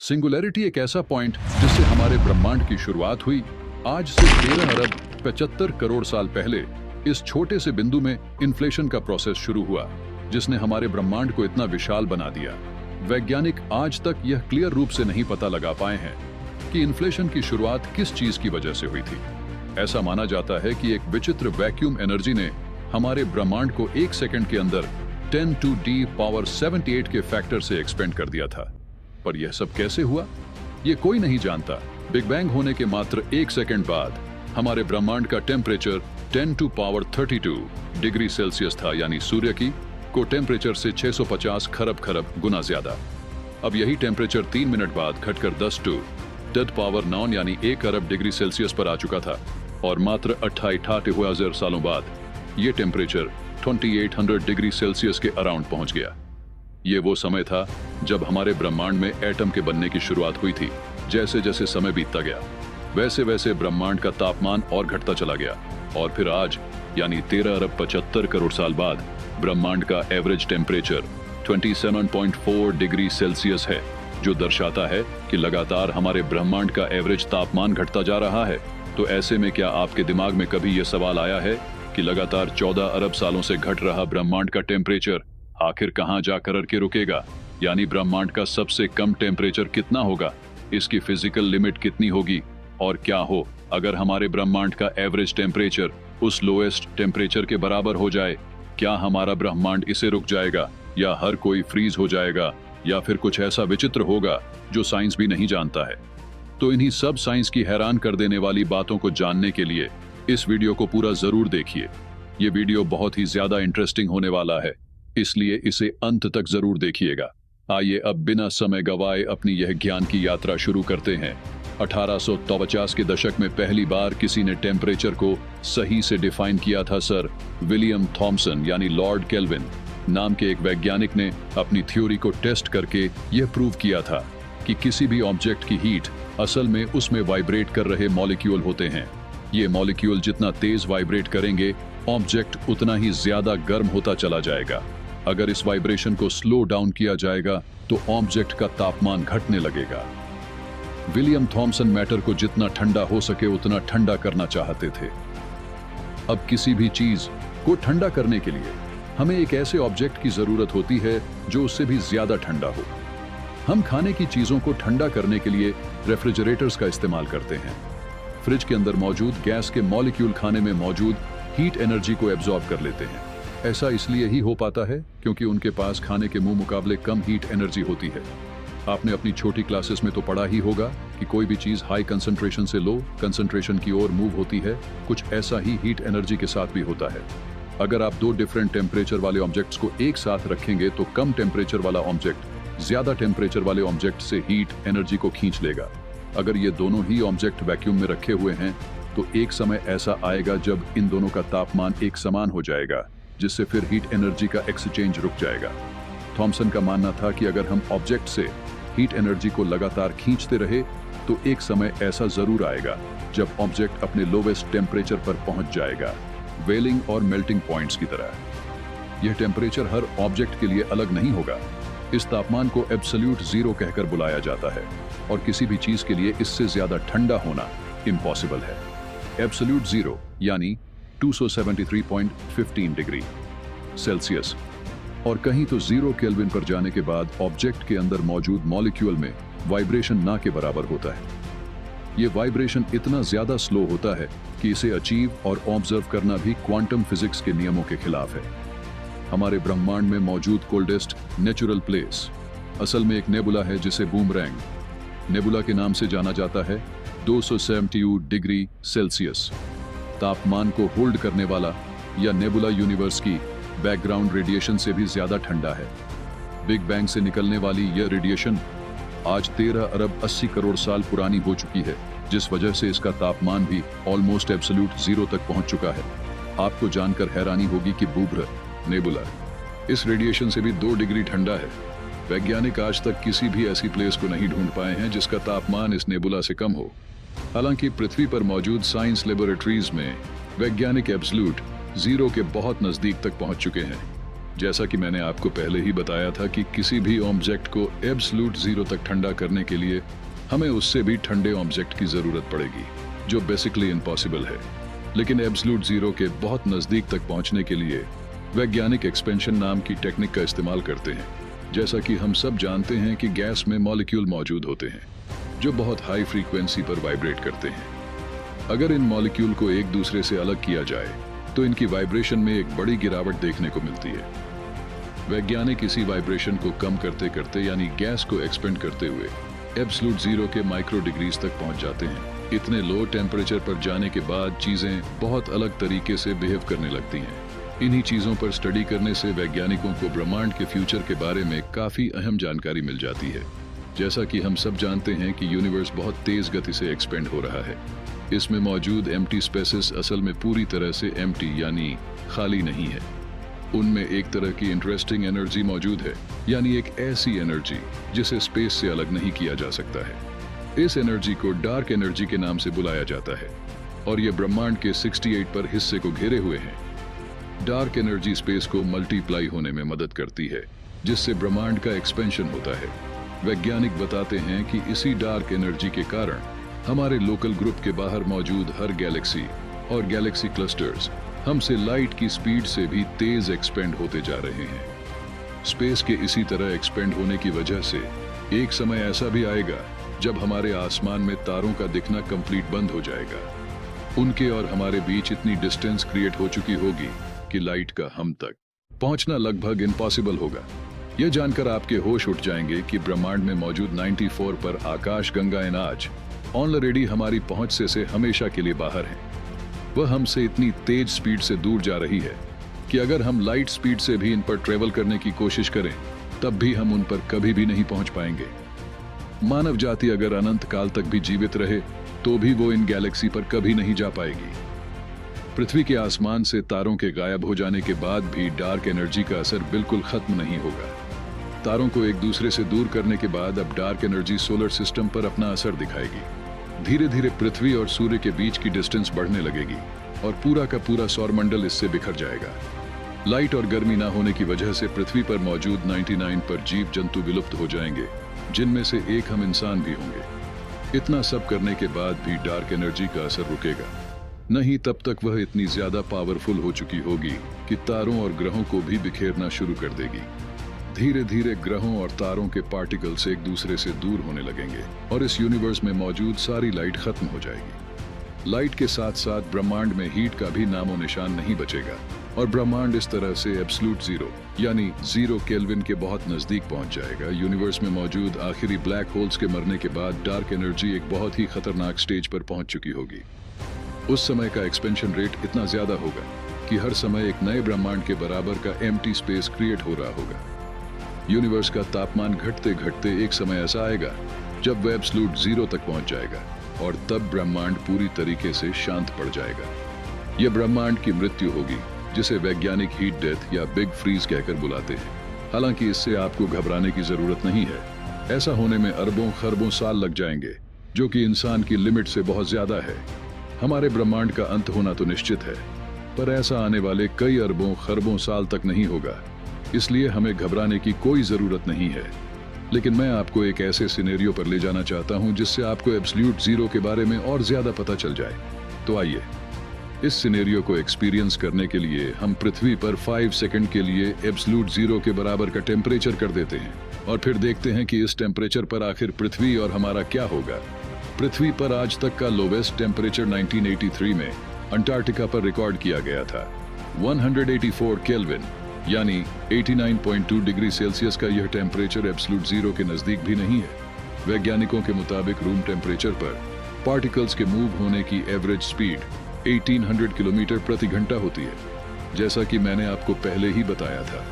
Singularity एक ऐसा point जिससे हमारे ब्रह्मांड की शुरुआत हुई। आज से 13 अरब 75 करोड़ साल पहले इस छोटे से बिंदु में इन्फ्लेशन का प्रोसेस शुरू हुआ, जिसने हमारे ब्रह्मांड को इतना विशाल बना दिया। वैज्ञानिक आज तक यह क्लियर रूप से नहीं पता लगा पाए हैं कि इन्फ्लेशन की शुरुआत किस चीज की वजह से हुई थी। ऐसा माना जाता है कि एक विचित्र वैक्यूम एनर्जी ने हमारे ब्रह्मांड को 1 सेकंड के अंदर 10 टू डी पावर 78 के फैक्टर से एक्सपेंड कर दिया था। पर यह सब कैसे हुआ, ये कोई नहीं जानता। बिग बैंग होने के मात्र 1 सेकंड बाद हमारे ब्रह्मांड का temperature 10 to power 32 degree Celsius था, यानी सूर्य की को टेम्परेचर से 650 खरब गुना ज्यादा। अब यही टेम्परेचर 3 मिनट बाद घटकर 10 टू 10 पावर 9 यानी 1 अरब डिग्री सेल्सियस पर आ चुका था, और मात्र 28,000 सालों बाद ये टेम्परेचर 2800 डिग्री सेल्सियस के अराउंड पहुंच गया। ये वो समय था जब हमारे ब्रह्मांड में एटम के बनने की शुरुआत हुई थी। जैसे जैसे समय बीतता गया वैसे वैसे ब्रह्मांड का तापमान और घटता चला गया, और फिर आज यानी 13 अरब 75 करोड़ साल बाद ब्रह्मांड का एवरेज टेम्परेचर 27.4 डिग्री सेल्सियस है, जो दर्शाता है कि लगातार हमारे ब्रह्मांड का एवरेज तापमान घटता जा रहा है। तो ऐसे में क्या आपके दिमाग में कभी यह सवाल आया है कि लगातार 14 अरब सालों से घट रहा ब्रह्मांड का टेम्परेचर आखिर कहां जाकर के रुकेगा? यानी ब्रह्मांड का सबसे कम टेम्परेचर कितना होगा, इसकी फिजिकल लिमिट कितनी होगी, और क्या हो अगर हमारे ब्रह्मांड का एवरेज टेम्परेचर उस लोएस्ट टेम्परेचर के बराबर हो जाए? क्या हमारा ब्रह्मांड इसे रुक जाएगा, या हर कोई फ्रीज हो जाएगा, या फिर कुछ ऐसा विचित्र होगा जो साइंस भी नहीं जानता है? तो इन्हीं सब साइंस की हैरान कर देने वाली बातों को जानने के लिए इस वीडियो को पूरा जरूर देखिए। ये वीडियो बहुत ही ज्यादा इंटरेस्टिंग होने वाला है, इसलिए इसे अंत तक जरूर देखिएगा। आइए अब बिना समय गवाए अपनी यह ज्ञान की यात्रा शुरू करते हैं। 1850 के दशक में पहली बार किसी ने टेम्परेचर को सही से डिफाइन किया था। सर विलियम थॉमसन यानी लॉर्ड केल्विन नाम के एक वैज्ञानिक ने अपनी थ्योरी को टेस्ट करके यह प्रूव किया था कि किसी भी ऑब्जेक्ट की हीट असल में उसमें वाइब्रेट कर रहे मॉलिक्यूल होते हैं। ये मॉलिक्यूल जितना तेज वाइब्रेट करेंगे, ऑब्जेक्ट उतना ही ज्यादा गर्म होता चला जाएगा। अगर इस वाइब्रेशन को स्लो डाउन किया जाएगा तो ऑब्जेक्ट का तापमान घटने लगेगा। विलियम थॉमसन मैटर को जितना ठंडा हो सके उतना ठंडा करना चाहते थे। अब किसी भी चीज को ठंडा करने के लिए हमें एक ऐसे ऑब्जेक्ट की जरूरत होती है जो उससे भी ज्यादा ठंडा हो। हम खाने की चीजों को ठंडा करने के लिए रेफ्रिजरेटर्स का इस्तेमाल करते हैं। फ्रिज के अंदर मौजूद गैस के मॉलिक्यूल खाने में मौजूद हीट एनर्जी को एब्जॉर्ब कर लेते हैं। ऐसा इसलिए ही हो पाता है क्योंकि उनके पास खाने के मुंह मुकाबले कम हीट एनर्जी होती है। आपने अपनी छोटी क्लासेस में तो पढ़ा ही होगा कि कोई भी चीज हाई कंसंट्रेशन से लो कंसंट्रेशन की ओर मूव होती है। कुछ ऐसा ही हीट एनर्जी के साथ भी होता है। अगर आप 2 डिफरेंट टेम्परेचर वाले ऑब्जेक्ट्स को एक साथ रखेंगे तो कम टेम्परेचर वाला ऑब्जेक्ट ज्यादा टेम्परेचर वाले ऑब्जेक्ट से हीट एनर्जी को खींच लेगा। अगर ये दोनों ही ऑब्जेक्ट वैक्यूम में रखे हुए हैं तो एक समय ऐसा आएगा जब इन दोनों का तापमान एक समान हो जाएगा, जिससे फिर हीट एनर्जी का एक्सचेंज रुक जाएगा। थॉमसन का मानना था कि अगर हम ऑब्जेक्ट से हीट एनर्जी को लगातार खींचते रहे तो एक समय ऐसा जरूर आएगा जब ऑब्जेक्ट अपने लोवेस्ट टेम्परेचर पर पहुंच जाएगा, वेलिंग और मेल्टिंग पॉइंट्स की तरह। यह टेम्परेचर हर ऑब्जेक्ट के लिए अलग नहीं होगा। इस तापमान को एब्सोल्यूट जीरो कहकर बुलाया जाता है, और किसी भी चीज के लिए इससे ज्यादा ठंडा होना इम्पॉसिबल है। एब्सोल्यूट जीरो यानी 273.15 डिग्री सेल्सियस, और कहीं तो 0 केल्विन पर जाने के बाद ऑब्जेक्ट के अंदर मौजूद मॉलिक्यूल में वाइब्रेशन ना के बराबर होता है। यह वाइब्रेशन इतना ज्यादा स्लो होता है कि इसे अचीव और ऑब्जर्व करना भी क्वांटम फिजिक्स के नियमों के खिलाफ है। हमारे ब्रह्मांड में मौजूद कोल्डेस्ट नेचुरल प्लेस असल में एक नेबुला है, जिसे बूमरैंग नेबुला के नाम से जाना जाता है। 272 डिग्री सेल्सियस तापमान को होल्ड करने वाला या नेबुला यूनिवर्स की बैकग्राउंड रेडिएशन से भी ज्यादा ठंडा है। बिग बैंग से निकलने वाली यह रेडिएशन आज 13 अरब 80 करोड़ साल पुरानी हो चुकी है, जिस वजह से इसका तापमान भी ऑलमोस्ट एब्सोल्यूट जीरो तक पहुंच चुका है। आपको जानकर हैरानी होगी कि बुभ्र नेबुला इस रेडिएशन से भी 2 डिग्री ठंडा है। वैज्ञानिक आज तक किसी भी ऐसी प्लेस को नहीं ढूंढ पाए हैं जिसका तापमान इस नेबुला से कम हो। हालांकि पृथ्वी पर मौजूद साइंस लेबोरेटरीज में वैज्ञानिक एब्सोल्यूट जीरो के बहुत नजदीक तक पहुंच चुके हैं। जैसा कि मैंने आपको पहले ही बताया था कि किसी भी ऑब्जेक्ट को एब्सोल्यूट जीरो तक ठंडा करने के लिए हमें उससे भी ठंडे ऑब्जेक्ट की जरूरत पड़ेगी, जो बेसिकली इम्पॉसिबल है। लेकिन एब्सोल्यूट जीरो के बहुत नजदीक तक पहुंचने के लिए वैज्ञानिक एक्सपेंशन नाम की टेक्निक का इस्तेमाल करते हैं। जैसा कि हम सब जानते हैं कि गैस में मॉलिक्यूल मौजूद होते हैं जो बहुत हाई फ्रीक्वेंसी पर वाइब्रेट करते हैं। अगर इन मॉलिक्यूल को एक दूसरे से अलग किया जाए तो इनकी वाइब्रेशन में एक बड़ी गिरावट देखने को मिलती है। वैज्ञानिक इसी वाइब्रेशन को कम करते करते यानी गैस को एक्सपेंड करते हुए एब्सोल्यूट जीरो के माइक्रो डिग्रीज तक पहुंच जाते हैं। इतने लो टेम्परेचर पर जाने के बाद चीजें बहुत अलग तरीके से बिहेव करने लगती हैं। इन्हीं चीजों पर स्टडी करने से वैज्ञानिकों को ब्रह्मांड के फ्यूचर के बारे में काफी अहम जानकारी मिल जाती है। जैसा कि हम सब जानते हैं कि यूनिवर्स बहुत तेज गति से एक्सपेंड हो रहा है। इसमें मौजूद एम्प्टी स्पेसेस असल में पूरी तरह से एम्प्टी यानी खाली नहीं है। उनमें एक तरह की इंटरेस्टिंग एनर्जी मौजूद है, यानी एक ऐसी एनर्जी जिसे स्पेस से अलग नहीं किया जा सकता है। इस एनर्जी को डार्क एनर्जी के नाम से बुलाया जाता है और यह ब्रह्मांड के 68 पर हिस्से को घेरे हुए हैं। डार्क एनर्जी स्पेस को मल्टीप्लाई होने में मदद करती है, जिससे ब्रह्मांड का एक्सपेंशन होता है। वैज्ञानिक बताते हैं कि इसी डार्क एनर्जी के कारण हमारे लोकल ग्रुप के बाहर मौजूद हर गैलेक्सी और गैलेक्सी क्लस्टर्स हमसे लाइट की स्पीड से भी तेज एक्सपेंड होते जा रहे हैं। स्पेस के इसी तरह एक्सपेंड होने की वजह से एक समय ऐसा भी आएगा जब हमारे आसमान में तारों का दिखना कंप्लीट बंद हो जाएगा। उनके और हमारे बीच इतनी डिस्टेंस क्रिएट हो चुकी होगी कि लाइट का हम तक पहुंचना लगभग इम्पॉसिबल होगा। यह जानकर आपके होश उठ जाएंगे कि ब्रह्मांड में मौजूद 94 पर आकाश गंगा आज ऑलरेडी हमारी पहुंच से हमेशा के लिए बाहर है। वह हमसे इतनी तेज स्पीड से दूर जा रही है कि अगर हम लाइट स्पीड से भी इन पर ट्रेवल करने की कोशिश करें तब भी हम उन पर कभी भी नहीं पहुंच पाएंगे। मानव जाति अगर अनंत काल तक भी जीवित रहे तो भी वो इन गैलेक्सी पर कभी नहीं जा पाएगी। पृथ्वी के आसमान से तारों के गायब हो जाने के बाद भी डार्क एनर्जी का असर बिल्कुल खत्म नहीं होगा। तारों को एक दूसरे से दूर करने के बाद अब डार्क एनर्जी सोलर सिस्टम पर अपना असर दिखाएगी। धीरे धीरे पृथ्वी और सूर्य के बीच की डिस्टेंस बढ़ने लगेगी और पूरा का पूरा सौरमंडल इससे बिखर जाएगा। लाइट और गर्मी ना होने की वजह से पृथ्वी पर मौजूद 99 पर जीव जंतु विलुप्त हो जाएंगे, जिनमें से एक हम इंसान भी होंगे। इतना सब करने के बाद भी डार्क एनर्जी का असर रुकेगा नहीं, तब तक वह इतनी ज्यादा पावरफुल हो चुकी होगी कि तारों और ग्रहों को भी बिखेरना शुरू कर देगी। धीरे धीरे ग्रहों और तारों के पार्टिकल्स एक दूसरे से दूर होने लगेंगे और इस यूनिवर्स में मौजूद सारी लाइट खत्म हो जाएगी। लाइट के साथ साथ ब्रह्मांड में हीट का भी नामो निशान नहीं बचेगा और ब्रह्मांड इस तरह से एब्सोल्यूट जीरो यानी 0 केल्विन के बहुत नजदीक पहुंच जाएगा। यूनिवर्स में मौजूद आखिरी ब्लैक होल्स के मरने के बाद डार्क एनर्जी एक बहुत ही खतरनाक स्टेज पर पहुंच चुकी होगी। उस समय का एक्सपेंशन रेट इतना ज्यादा होगा कि हर समय एक नए ब्रह्मांड के बराबर का एम्प्टी स्पेस क्रिएट हो रहा होगा। यूनिवर्स का तापमान घटते घटते एक समय ऐसा आएगा जब वह एब्सोल्यूट जीरो तक पहुंच जाएगा और तब ब्रह्मांड पूरी तरीके से शांत पड़ जाएगा। यह ब्रह्मांड की मृत्यु होगी, जिसे वैज्ञानिक हीट डेथ या बिग फ्रीज कहकर बुलाते हैं। हालांकि इससे आपको घबराने की जरूरत नहीं है। ऐसा होने में अरबों खरबों साल लग जाएंगे, जो कि इंसान की लिमिट से बहुत ज्यादा है। हमारे ब्रह्मांड का अंत होना तो निश्चित है, पर ऐसा आने वाले कई अरबों खरबों साल तक नहीं होगा, इसलिए हमें घबराने की कोई जरूरत नहीं है। लेकिन मैं आपको एक ऐसे सिनेरियो पर ले जाना चाहता हूं जिससे आपको एब्सोल्यूट जीरो के बारे में और ज्यादा पता चल जाए। तो आइए इस सिनेरियो को एक्सपीरियंस करने के लिए हम पृथ्वी पर 5 सेकंड के लिए एब्सोल्यूट जीरो के बराबर का टेम्परेचर कर देते हैं और फिर देखते हैं कि इस टेम्परेचर पर आखिर पृथ्वी और हमारा क्या होगा। पृथ्वी पर आज तक का लोवेस्ट टेम्परेचर 1983 में अंटार्कटिका पर रिकॉर्ड किया गया था 184 केल्विन यानी 89.2 डिग्री सेल्सियस का यह टेम्परेचर एब्सोल्यूट जीरो के नजदीक भी नहीं है। वैज्ञानिकों के मुताबिक रूम टेम्परेचर पर पार्टिकल्स के मूव होने की एवरेज स्पीड 1800 किलोमीटर प्रति घंटा होती है। जैसा कि मैंने आपको पहले ही बताया था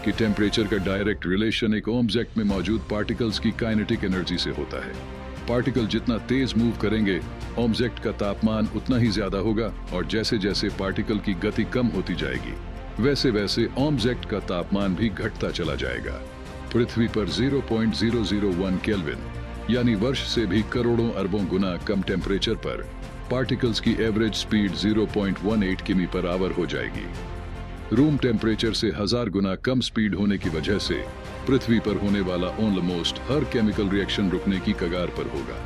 कि टेम्परेचर का डायरेक्ट रिलेशन एक ऑब्जेक्ट में मौजूद पार्टिकल्स की काइनेटिक एनर्जी से होता है। पार्टिकल जितना तेज मूव करेंगे, ऑब्जेक्ट का तापमान उतना ही ज्यादा होगा और जैसे जैसे पार्टिकल की गति कम होती जाएगी, वैसे वैसे ऑब्जेक्ट का तापमान भी घटता चला जाएगा। पृथ्वी पर 0.001 केल्विन यानी वर्ष से भी करोड़ों अरबों गुना कम टेम्परेचर पर पार्टिकल्स की एवरेज स्पीड 0.18 किमी पर आवर हो जाएगी। रूम टेम्परेचर से 1000 गुना कम स्पीड होने की वजह से पृथ्वी पर होने वाला ऑलमोस्ट हर केमिकल रिएक्शन रुकने की कगार पर होगा।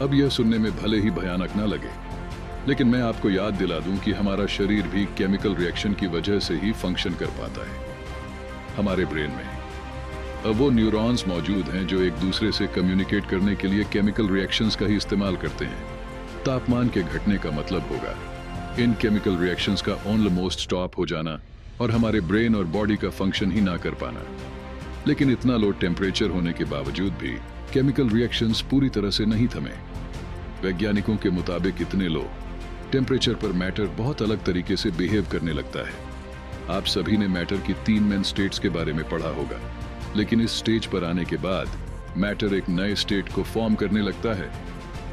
अब यह सुनने में भले ही भयानक ना लगे, लेकिन मैं आपको याद दिला दूं कि हमारा शरीर भी केमिकल रिएक्शन की वजह से ही फंक्शन कर पाता है। हमारे ब्रेन में अब वो न्यूरॉन्स मौजूद हैं जो एक दूसरे से कम्युनिकेट करने के लिए केमिकल रिएक्शंस का ही इस्तेमाल करते हैं। तापमान के घटने का मतलब होगा इन केमिकल रिएक्शंस का ऑलमोस्ट स्टॉप हो जाना और हमारे ब्रेन और बॉडी का फंक्शन ही ना कर पाना। लेकिन इतना लो टेम्परेचर होने के बावजूद भी केमिकल रिएक्शंस पूरी तरह से नहीं थमे। वैज्ञानिकों के मुताबिक इतने लो टेम्परेचर पर मैटर बहुत अलग तरीके से बिहेव करने लगता है। आप सभी ने मैटर की 3 मेन स्टेट्स के बारे में पढ़ा होगा, लेकिन इस स्टेज पर आने के बाद मैटर एक नए स्टेट को फॉर्म करने लगता है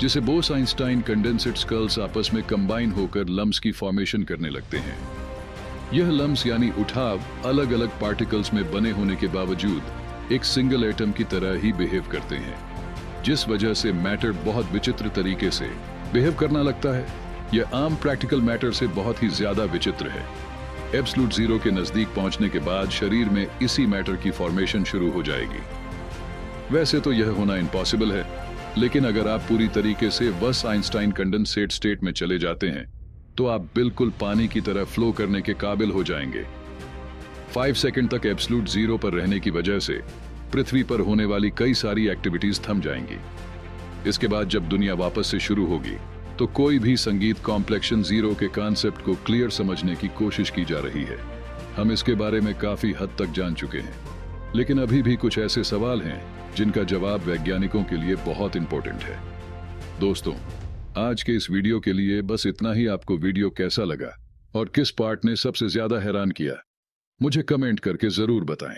जिसे बोस-आइंस्टाइन कंडेंसेट स्कल्स आपस में कंबाइन होकर लम्स की फॉर्मेशन करने लगते हैं। यह लम्स यानी उठाव अलग अलग पार्टिकल्स में बने होने के बावजूद एक सिंगल एटम की तरह ही बिहेव करते हैं, जिस वजह से मैटर बहुत विचित्र तरीके से बिहेव करना लगता है। यह आम प्रैक्टिकल मैटर से बहुत ही ज्यादा विचित्र है। एब्सोल्यूट जीरो के नजदीक पहुंचने के बाद शरीर में इसी मैटर की फॉर्मेशन शुरू हो जाएगी। वैसे तो यह होना इम्पॉसिबल है, लेकिन अगर आप पूरी तरीके से बोस-आइंस्टाइन कंडेंसेट स्टेट में चले जाते हैं तो आप बिल्कुल पानी की तरह फ्लो करने के काबिल हो जाएंगे। 5 सेकंड तक एब्सोल्यूट जीरो पर रहने की वजह से पृथ्वी पर होने वाली कई सारी एक्टिविटीज थम जाएंगी। इसके बाद जब दुनिया वापस से शुरू होगी तो कोई भी संगीत कॉम्प्लेक्शन जीरो के कॉन्सेप्ट को क्लियर समझने की कोशिश की जा रही है। हम इसके बारे में काफी हद तक जान चुके हैं, लेकिन अभी भी कुछ ऐसे सवाल हैं जिनका जवाब वैज्ञानिकों के लिए बहुत इंपॉर्टेंट है। दोस्तों, आज के इस वीडियो के लिए बस इतना ही। आपको वीडियो कैसा लगा और किस पार्ट ने सबसे ज्यादा हैरान किया, मुझे कमेंट करके जरूर बताएं।